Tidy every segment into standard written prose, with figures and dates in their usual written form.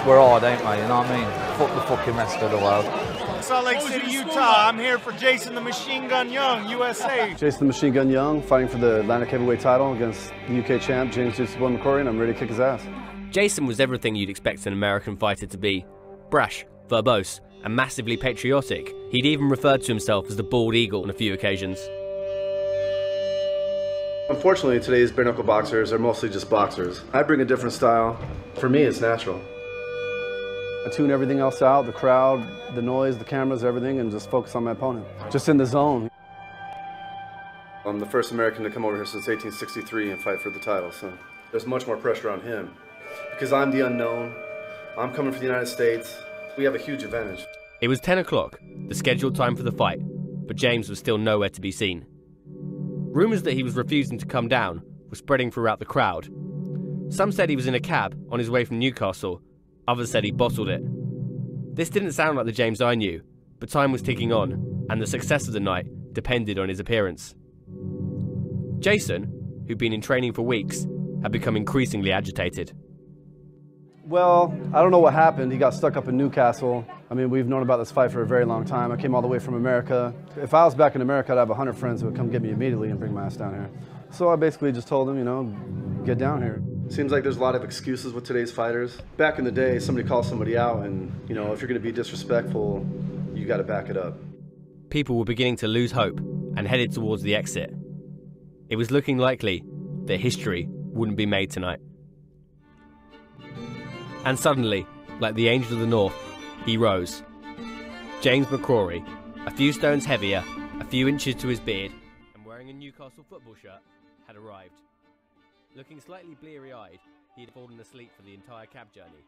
we're odd, ain't we? You know what I mean? Fuck the fucking rest of the world. Salt Lake City, Utah. I'm here for Jason the Machine Gun Young, USA. Jason the Machine Gun Young, fighting for the Atlantic Heavyweight title against the UK champ, James Juicy Boy McCrory, and I'm ready to kick his ass. Jason was everything you'd expect an American fighter to be. Brash, verbose, and massively patriotic. He'd even referred to himself as the bald eagle on a few occasions. Unfortunately, today's bare-knuckle boxers are mostly just boxers. I bring a different style. For me, it's natural. I tune everything else out, the crowd, the noise, the cameras, everything, and just focus on my opponent. Just in the zone. I'm the first American to come over here since 1863 and fight for the title, so there's much more pressure on him. Because I'm the unknown, I'm coming from the United States, we have a huge advantage. It was 10 o'clock, the scheduled time for the fight, but James was still nowhere to be seen. Rumours that he was refusing to come down were spreading throughout the crowd. Some said he was in a cab on his way from Newcastle, others said he bottled it. This didn't sound like the James I knew, but time was ticking on, and the success of the night depended on his appearance. Jason, who'd been in training for weeks, had become increasingly agitated. Well, I don't know what happened. He got stuck up in Newcastle. I mean, we've known about this fight for a very long time. I came all the way from America. If I was back in America, I'd have 100 friends who would come get me immediately and bring my ass down here. So I basically just told him, you know, get down here. Seems like there's a lot of excuses with today's fighters. Back in the day, somebody calls somebody out and, you know, if you're going to be disrespectful, you got to back it up. People were beginning to lose hope and headed towards the exit. It was looking likely that history wouldn't be made tonight. And suddenly, like the angel of the north, he rose. James McCrory, a few stones heavier, a few inches to his beard, and wearing a Newcastle football shirt, had arrived. Looking slightly bleary-eyed, he had fallen asleep for the entire cab journey.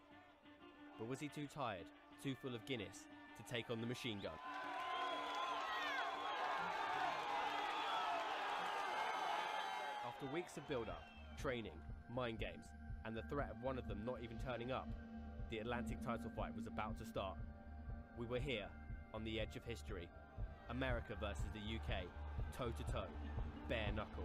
But was he too tired, too full of Guinness, to take on the machine gun? After weeks of build-up, training, mind games, and the threat of one of them not even turning up, the Atlantic title fight was about to start. We were here, on the edge of history. America versus the UK, toe-to-toe, bare knuckle.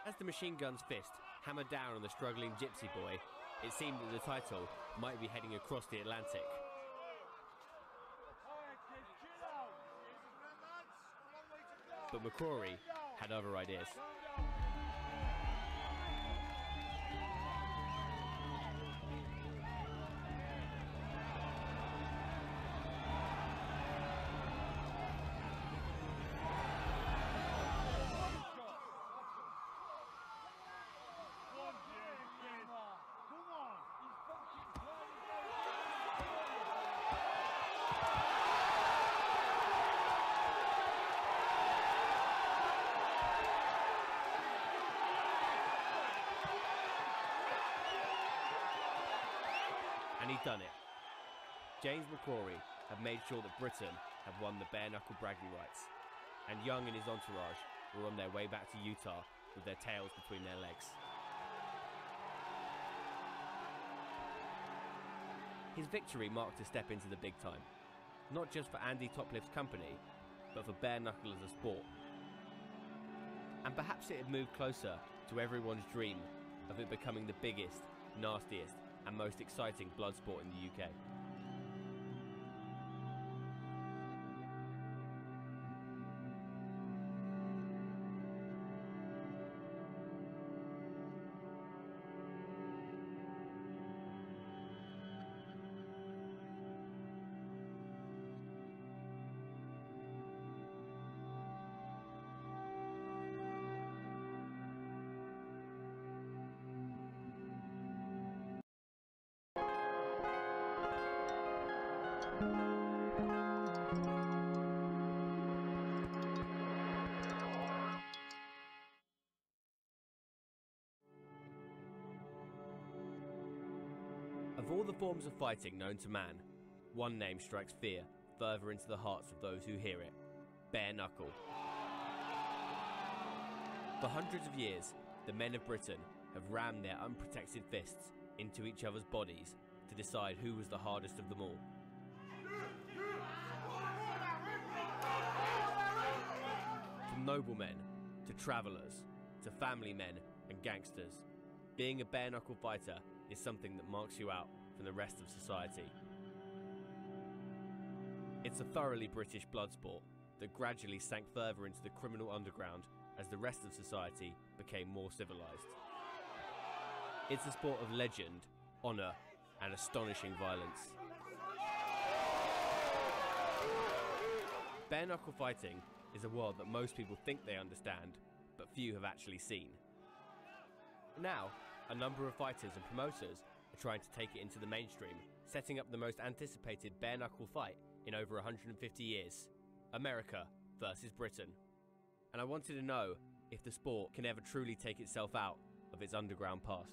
As the machine gun's fist hammered down on the struggling gypsy boy, it seemed that the title might be heading across the Atlantic. But McCrory had other ideas. And he'd done it. James McCrory had made sure that Britain had won the bare-knuckle bragging rights, and Young and his entourage were on their way back to Utah with their tails between their legs. His victory marked a step into the big time, not just for Andy Topliff's company, but for bare knuckle as a sport. And perhaps it had moved closer to everyone's dream of it becoming the biggest, nastiest, and most exciting blood sport in the UK. Of all the forms of fighting known to man, one name strikes fear further into the hearts of those who hear it. Bare knuckle. For hundreds of years, the men of Britain have rammed their unprotected fists into each other's bodies to decide who was the hardest of them all. From noblemen to travellers to family men and gangsters, being a bare knuckle fighter is something that marks you out from the rest of society. It's a thoroughly British blood sport that gradually sank further into the criminal underground as the rest of society became more civilised. It's a sport of legend, honour and astonishing violence. Bare knuckle fighting is a world that most people think they understand, but few have actually seen. Now, a number of fighters and promoters are trying to take it into the mainstream, setting up the most anticipated bare knuckle fight in over 150 years. America versus Britain. And I wanted to know if the sport can ever truly take itself out of its underground past.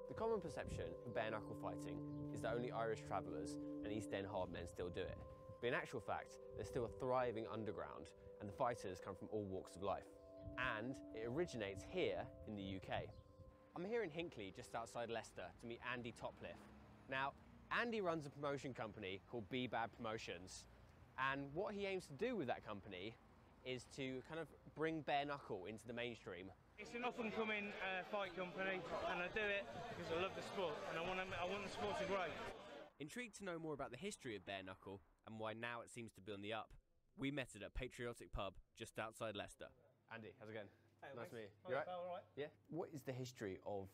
The common perception of bare knuckle fighting is that only Irish travellers and East End hard men still do it. But in actual fact, there's still a thriving underground, and the fighters come from all walks of life. And it originates here in the UK. I'm here in Hinckley, just outside Leicester, to meet Andy Topliff. Now, Andy runs a promotion company called Bad Promotions, and what he aims to do with that company is to kind of bring bare knuckle into the mainstream. It's an up-and-coming fight company, and I do it because I love the sport, and I want the sport to grow. Intrigued to know more about the history of bare knuckle and why now it seems to be on the up, we met at a patriotic pub just outside Leicester. Andy, how's it going? Hey, nice to meet you. You right? all right? Yeah. What is the history of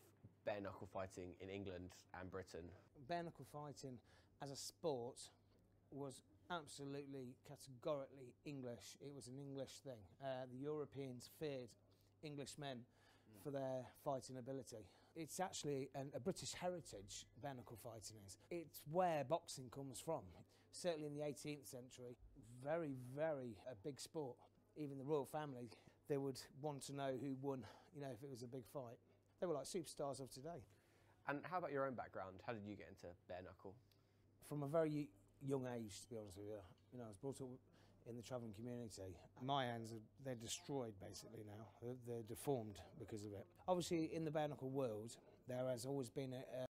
bare knuckle fighting in England and Britain? Bare knuckle fighting as a sport was absolutely categorically English. It was an English thing. The Europeans feared English men for their fighting ability. It's actually a British heritage, bare knuckle fighting is. It's where boxing comes from. Certainly in the 18th century, very, very a big sport. Even the royal family, they would want to know who won, you know, if it was a big fight. They were like superstars of today. And how about your own background? How did you get into bare knuckle? From a very young age, to be honest with you. You know, I was brought up in the travelling community. My hands, they're destroyed basically now. They're deformed because of it. Obviously, in the bare knuckle world, there has always been a